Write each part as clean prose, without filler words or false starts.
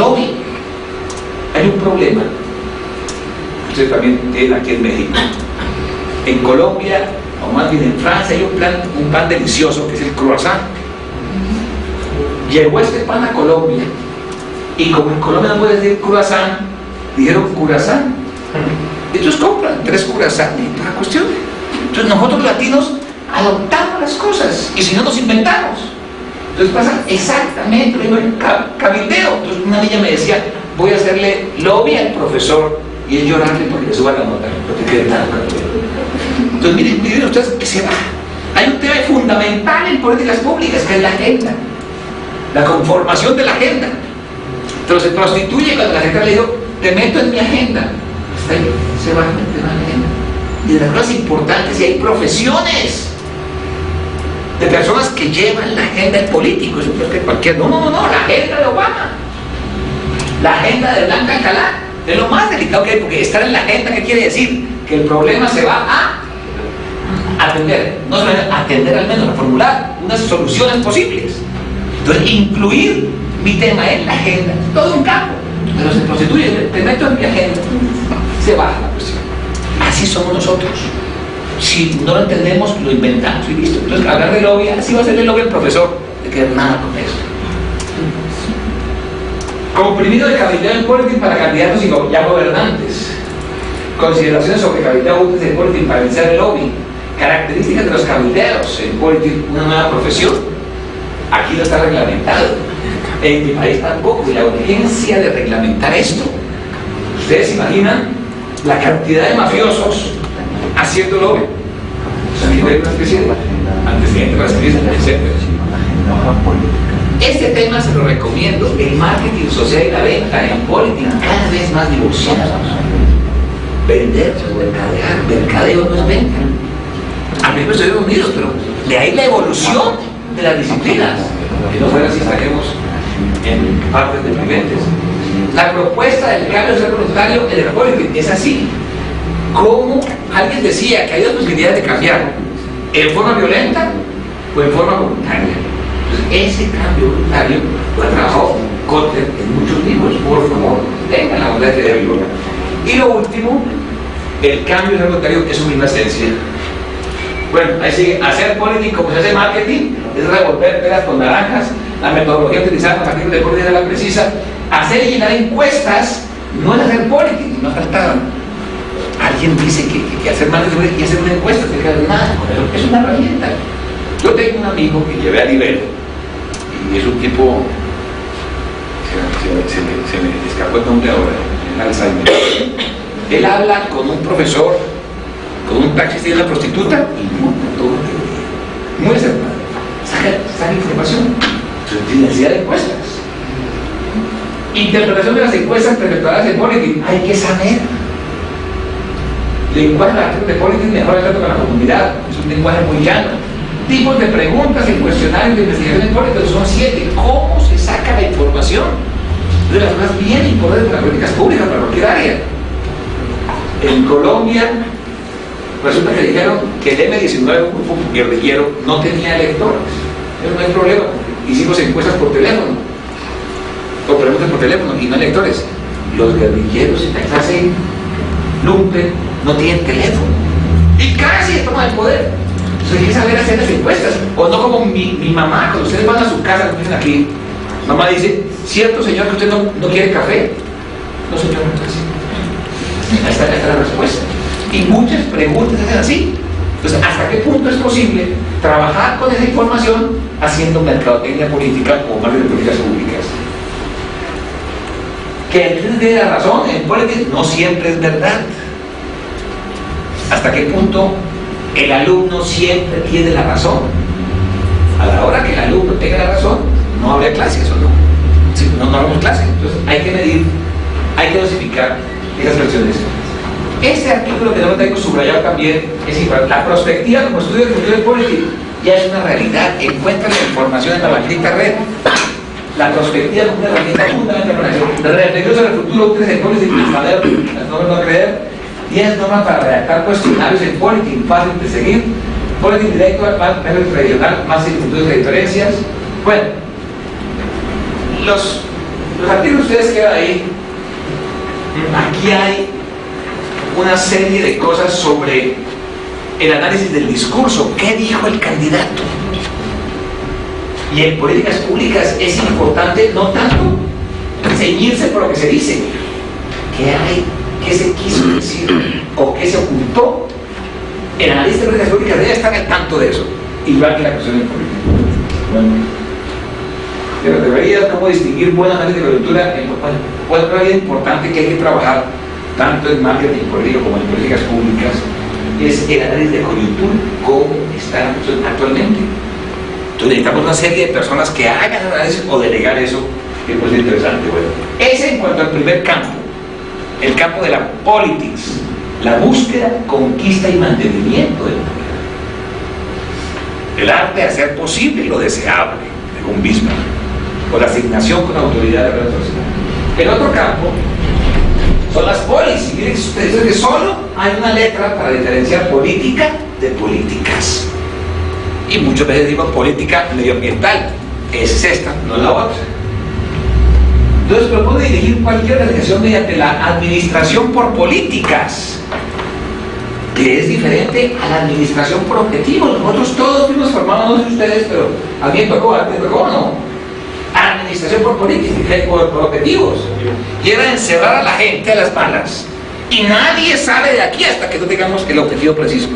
lobby. Hay un problema, ustedes también tienen aquí en México. En Colombia, o más bien en Francia, hay un pan delicioso que es el croissant. Llegó este pan a Colombia, y como en Colombia no puede decir croissant, dijeron curasán. Ellos compran 3 croissants y toda la cuestión. Entonces nosotros los latinos adoptamos las cosas, y si no nos inventamos. Entonces pasa exactamente lo mismo en cabildeo. Entonces una niña me decía, voy a hacerle lobby al profesor, y es llorarle porque le suba la nota, porque quede tan cabildeo. Entonces miren ustedes que se va. Hay un tema fundamental en políticas públicas, que es la agenda, la conformación de la agenda. Entonces se prostituye cuando la gente le dijo, te meto en mi agenda. Está ahí, se va a meter en la agenda. Y de las cosas importantes, y hay profesiones de personas que llevan la agenda del político. Eso no es que cualquier. No, la agenda de Obama, la agenda de Blanca Alcalá, es lo más delicado que hay, porque estar en la agenda, ¿qué quiere decir? Que el problema se va a atender, no se va a atender, al menos a formular unas soluciones posibles. Entonces, incluir mi tema en la agenda, todo un campo, pero se prostituye, te meto en mi agenda, se baja la cuestión. Así somos nosotros. Si no lo entendemos, lo inventamos y listo. Entonces, hablar de lobby, así va a ser el lobby el profesor, de que nada con eso. Comprimido de cabildeo en política para candidatos y ya gobernantes. Consideraciones sobre cabildeo útiles en política para iniciar el lobby. Características de los cabildeos en política, una nueva profesión. Aquí no está reglamentado. En mi país tampoco. Y la urgencia de reglamentar esto. Ustedes se imaginan la cantidad de mafiosos haciendo lobby. Aquí hay una especie de antecedente para escribir, etc. Este tema se lo recomiendo. El marketing social y la venta en política cada vez más divorciados. Vender, mercadeo no es venta. A mí me Estados Unidos, pero de ahí la evolución de las disciplinas. Que no fuera si estaríamos en partes deprimentes. La propuesta del cambio social voluntario en el política es así. Como alguien decía que hay dos posibilidades de cambiar, en forma violenta o en forma voluntaria. Entonces, ese cambio voluntario lo ha trabajado Kotler en muchos libros. Por favor, tengan la bondad de leerlo. Y lo último, el cambio voluntario es su misma esencia. Bueno, ahí sigue, hacer política como se hace marketing, es revolver peras con naranjas, la metodología utilizada para partir de política es la precisa. Hacer y llenar encuestas no es hacer política, no falta. Alguien dice que hacer marketing y hacer una encuesta, no hay nada con eso, es una herramienta. Yo tengo un amigo que llevé a nivel, y es un tipo, se me escapó el nombre ahora, en Alzheimer. Él habla con un profesor, con un taxista y una prostituta, y todo muy acertado. Saca información. Necesidad de encuestas. Interpretación de las encuestas presentadas en política. Hay que saber. Lenguaje de política mejor el trato con la comunidad. Es un lenguaje muy llano. Tipos de preguntas en cuestionarios de investigación en política son 7. ¿Cómo se saca la información? De las cosas bien importantes de las políticas públicas para cualquier área. En Colombia resulta que dijeron que el M19, un grupo guerrillero, no tenía electores. Pero no hay problema, hicimos encuestas por teléfono o preguntas por teléfono y no electores. Los guerrilleros en la clase lumpen no tienen teléfono y casi toman el poder. Entonces hay que saber hacer las encuestas, o no como mi mamá. Cuando ustedes van a su casa, como dicen aquí, mamá dice, cierto señor que usted no quiere café. No señor, no es así. Esta es la respuesta. Y muchas preguntas se hacen así. Entonces, ¿hasta qué punto es posible trabajar con esa información haciendo mercadotecnia política o más de políticas públicas? Que el cliente tiene la razón en política no siempre es verdad. ¿Hasta qué punto el alumno siempre tiene la razón? A la hora que el alumno tenga la razón, no habrá clases o no. Sí, no habrá clases. Entonces, hay que medir, hay que dosificar esas versiones. Este artículo que no lo tengo subrayado también es igual. La prospectiva como estudio del futuro de política ya es una realidad. Encuentra la información en la maldita red. La prospectiva como una herramienta fundamental para eso. Reflexión sobre el futuro útiles en política, las normas no creer. 10 normas para redactar cuestionarios en política, fácil de seguir. Política directo, menos regional, más institutos de diferencias. Bueno, Los artículos ustedes quedan ahí. Aquí hay una serie de cosas sobre el análisis del discurso. ¿Qué dijo el candidato? Y en políticas públicas es importante no tanto ceñirse por lo que se dice. ¿Qué hay? ¿Qué se quiso decir? ¿O qué se ocultó? El analista de políticas públicas debe estar al tanto de eso. Igual que la cuestión de política. Bueno. Pero deberías cómo distinguir buen análisis de coyuntura. Otra área importante que hay que trabajar tanto en marketing político como en políticas públicas es el análisis de coyuntura, cómo está la cuestión actualmente. Entonces necesitamos una serie de personas que hagan análisis o delegar eso, que puede ser interesante. Bueno, ese en cuanto al primer campo, el campo de la politics, la búsqueda, conquista y mantenimiento del poder. El arte de hacer posible lo deseable, según Bismarck, o la asignación con autoridad de la sociedad. El otro campo son las policies. Miren ustedes que solo hay una letra para diferenciar política de políticas. Y muchas veces digo política medioambiental. Es esta, no la otra. Entonces propone dirigir cualquier organización mediante la administración por políticas, que es diferente a la administración por objetivos. Nosotros todos fuimos formados, no sé ustedes, pero a mí me tocó, ¿no? Administración por políticas, por objetivos. Y era encerrar a la gente a las malas. Y nadie sale de aquí hasta que no tengamos el objetivo preciso.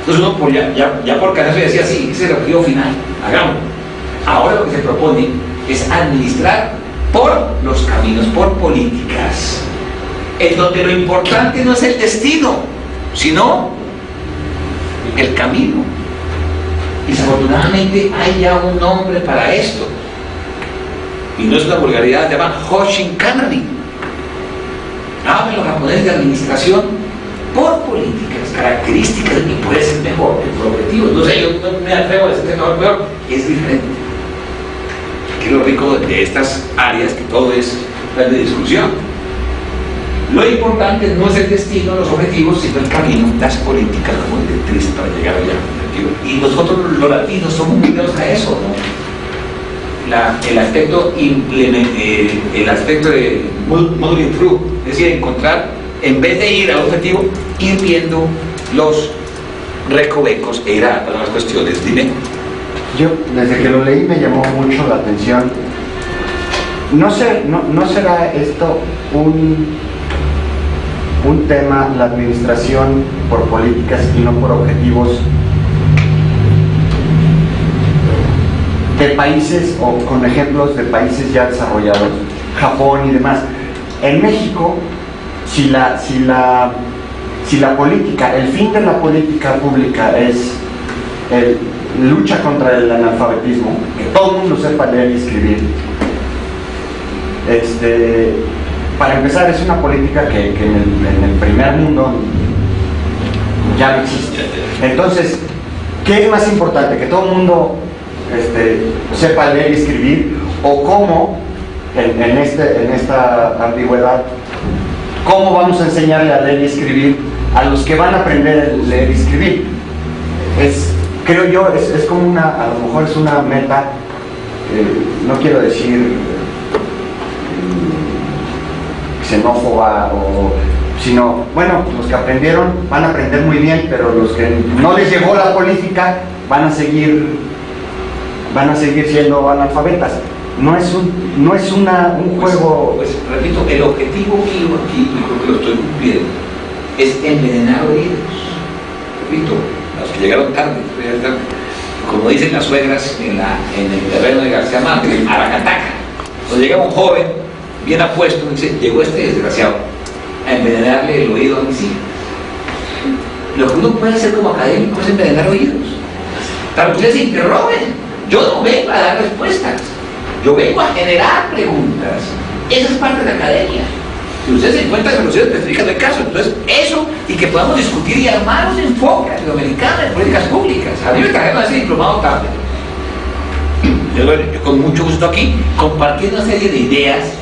Entonces uno por ya por caso decía, sí, ese es el objetivo final, hagámoslo. Ahora lo que se propone es administrar por los caminos, por políticas, en donde lo importante no es el destino, sino el camino. Y desafortunadamente hay ya un nombre para esto, y no es una vulgaridad, se llama Hoshinkanri. Hablan los japoneses de administración por políticas, características, y puede ser mejor que por objetivos. No sé, yo no me atrevo a decir que mejor, peor, es diferente. Que es lo rico de estas áreas, que todo es de discusión. Lo importante no es el destino, los objetivos, sino el camino, las políticas como directrices para llegar allá. Y nosotros los latinos somos muy dados a eso, ¿no? El aspecto de modeling through, es decir, encontrar, en vez de ir al objetivo, ir viendo los recovecos e ir a las cuestiones. Dime. Yo, desde que lo leí, me llamó mucho la atención. ¿No será esto un tema, la administración por políticas y no por objetivos, de países, o con ejemplos de países ya desarrollados, Japón y demás? En México, si la política, el fin de la política pública es lucha contra el analfabetismo, que todo el mundo sepa leer y escribir, para empezar, es una política que en el primer mundo ya no existe. Entonces, ¿qué es más importante? ¿Que todo el mundo sepa leer y escribir? ¿O cómo, en esta ambigüedad, cómo vamos a enseñarle a leer y escribir a los que van a aprender a leer y escribir? Creo yo, es como a lo mejor es una meta, no quiero decir xenófoba, sino, bueno, los que aprendieron van a aprender muy bien, pero los que no les llegó la política van a seguir siendo analfabetas. No es un juego. Pues repito, el objetivo mío aquí, y creo que lo estoy cumpliendo, es envenenar oídos. Repito, los que llegaron tarde, como dicen las suegras en el terreno de García Márquez, Aracataca. Cuando llega un joven bien apuesto, dice, llegó este desgraciado a envenenarle el oído a mis hijos. Lo que uno puede hacer como académico es envenenar oídos, para que ustedes se interroguen. Yo no vengo a dar respuestas, yo vengo a generar preguntas. Esa es parte de la academia. Si ustedes encuentran soluciones específicas del caso, entonces eso, y que podamos discutir y armar un enfoque latinoamericano en políticas públicas. A mí me trajeron ese diplomado tarde. Yo con mucho gusto aquí, compartiendo una serie de ideas,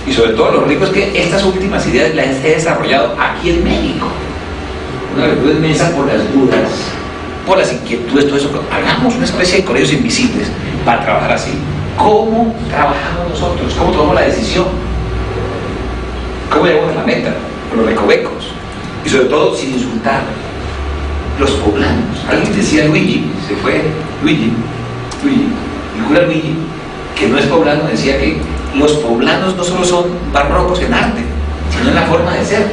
y sobre todo lo rico es que estas últimas ideas las he desarrollado aquí en México. Una apertura inmensa por las dudas, por las inquietudes, todo eso. Hagamos una especie de colegios invisibles para trabajar así. cómo trabajamos nosotros, cómo tomamos la decisión, cómo llegamos a la meta, con los recovecos, y sobre todo sin insultar. Los poblanos, alguien decía Luigi, se fue Luigi, el cura Luigi, que no es poblano, decía que los poblanos no solo son barrocos en arte, sino en la forma de ser.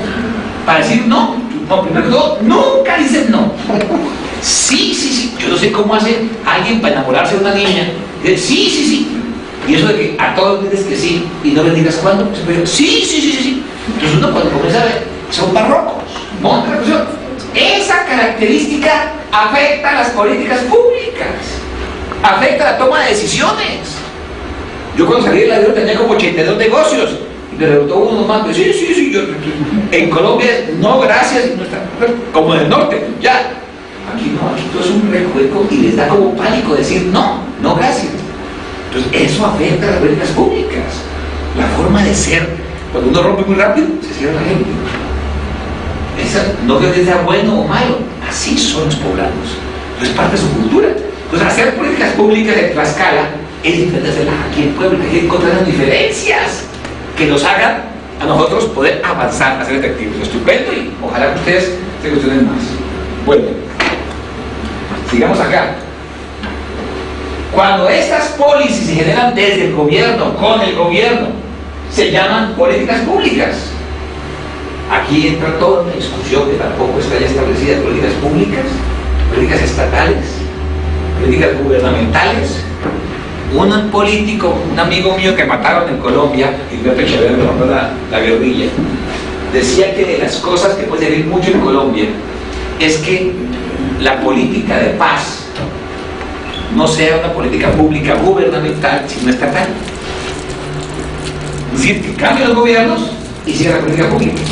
Para decir no, primero que todo, nunca dicen no. Sí, yo no sé cómo hace alguien para enamorarse de una niña. Dice, sí. Y eso de que a todos les dices que sí y no les digas cuándo, pues sí. Entonces uno cuando comienza a ver, son barrocos. Monta la cuestión. Esa característica afecta a las políticas públicas, afecta a la toma de decisiones. Yo cuando salí de la vida tenía como 82 negocios y me preguntó uno más, sí, yo en Colombia no, gracias, no está, como en el norte, ya. Aquí no, aquí todo es un recuerdo y les da como pánico decir no, gracias. Entonces eso afecta a las políticas públicas, la forma de ser. Cuando uno rompe muy rápido, se cierra la gente. No creo que sea bueno o malo, así son los poblanos, es parte de su cultura. Entonces hacer políticas públicas de Tlaxcala es diferente de hacerlas aquí en Puebla. Hay que encontrar las diferencias que nos hagan a nosotros poder avanzar, a ser efectivos. Estupendo, y ojalá que ustedes se cuestionen más. Bueno, sigamos acá. Cuando estas policies se generan desde el gobierno, con el gobierno, se llaman políticas públicas. Aquí entra toda una discusión que tampoco está ya establecida: políticas públicas, políticas estatales, políticas gubernamentales. Un político, un amigo mío que mataron en Colombia, Gilberto Echeverría, que mató la guerrilla, decía que de las cosas que puede servir mucho en Colombia es que la política de paz no sea una política pública gubernamental, sino estatal. Es decir, que cambien los gobiernos y siga la política pública.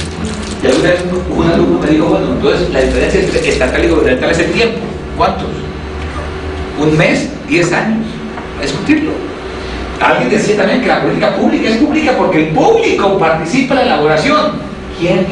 Y alguna vez un alumno me dijo, bueno, entonces la diferencia entre estatal y gubernamental es el tiempo. ¿Cuántos? ¿Un mes? ¿10 años? A discutirlo. Alguien decía también que la política pública es pública porque el público participa en la elaboración. ¿Quién